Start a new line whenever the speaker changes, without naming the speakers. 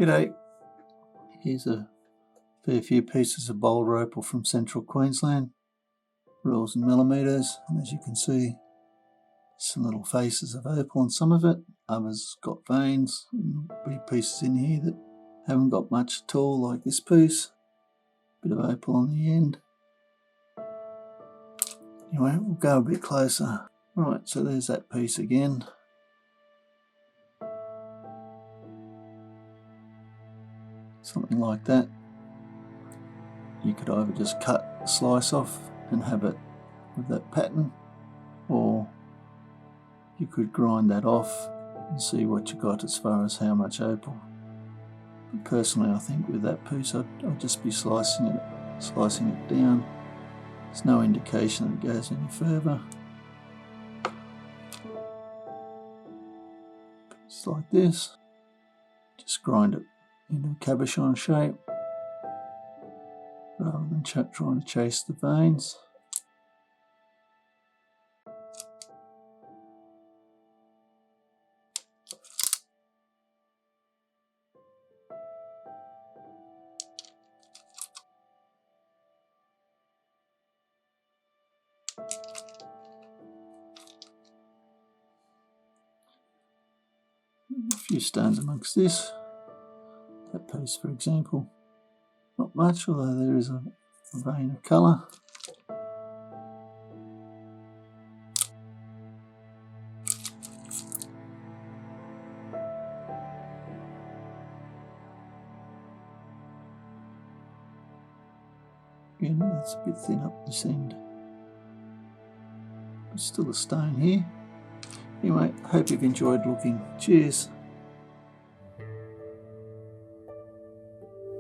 G'day, here's a fair few pieces of Boulder Opal from central Queensland, rules and millimetres, and as you can see some little faces of opal on some of it, others got veins, and there'll be pieces in here that haven't got much at all, like this piece, bit of opal on the end. Anyway, we'll go a bit closer. Right, so there's that piece again. Something like that. You could either just cut a slice off and have it with that pattern, or you could grind that off and see what you got as far as how much opal. But personally, I think with that piece I'd just be slicing it down. There's no indication that it goes any further. Just like this. Just grind it into a cabochon shape rather than trying to chase the veins. A few stones amongst this. That piece, for example, not much, although there is a vein of colour. Again, that's a bit thin up this end. But still a stone here. Anyway, hope you've enjoyed looking. Cheers.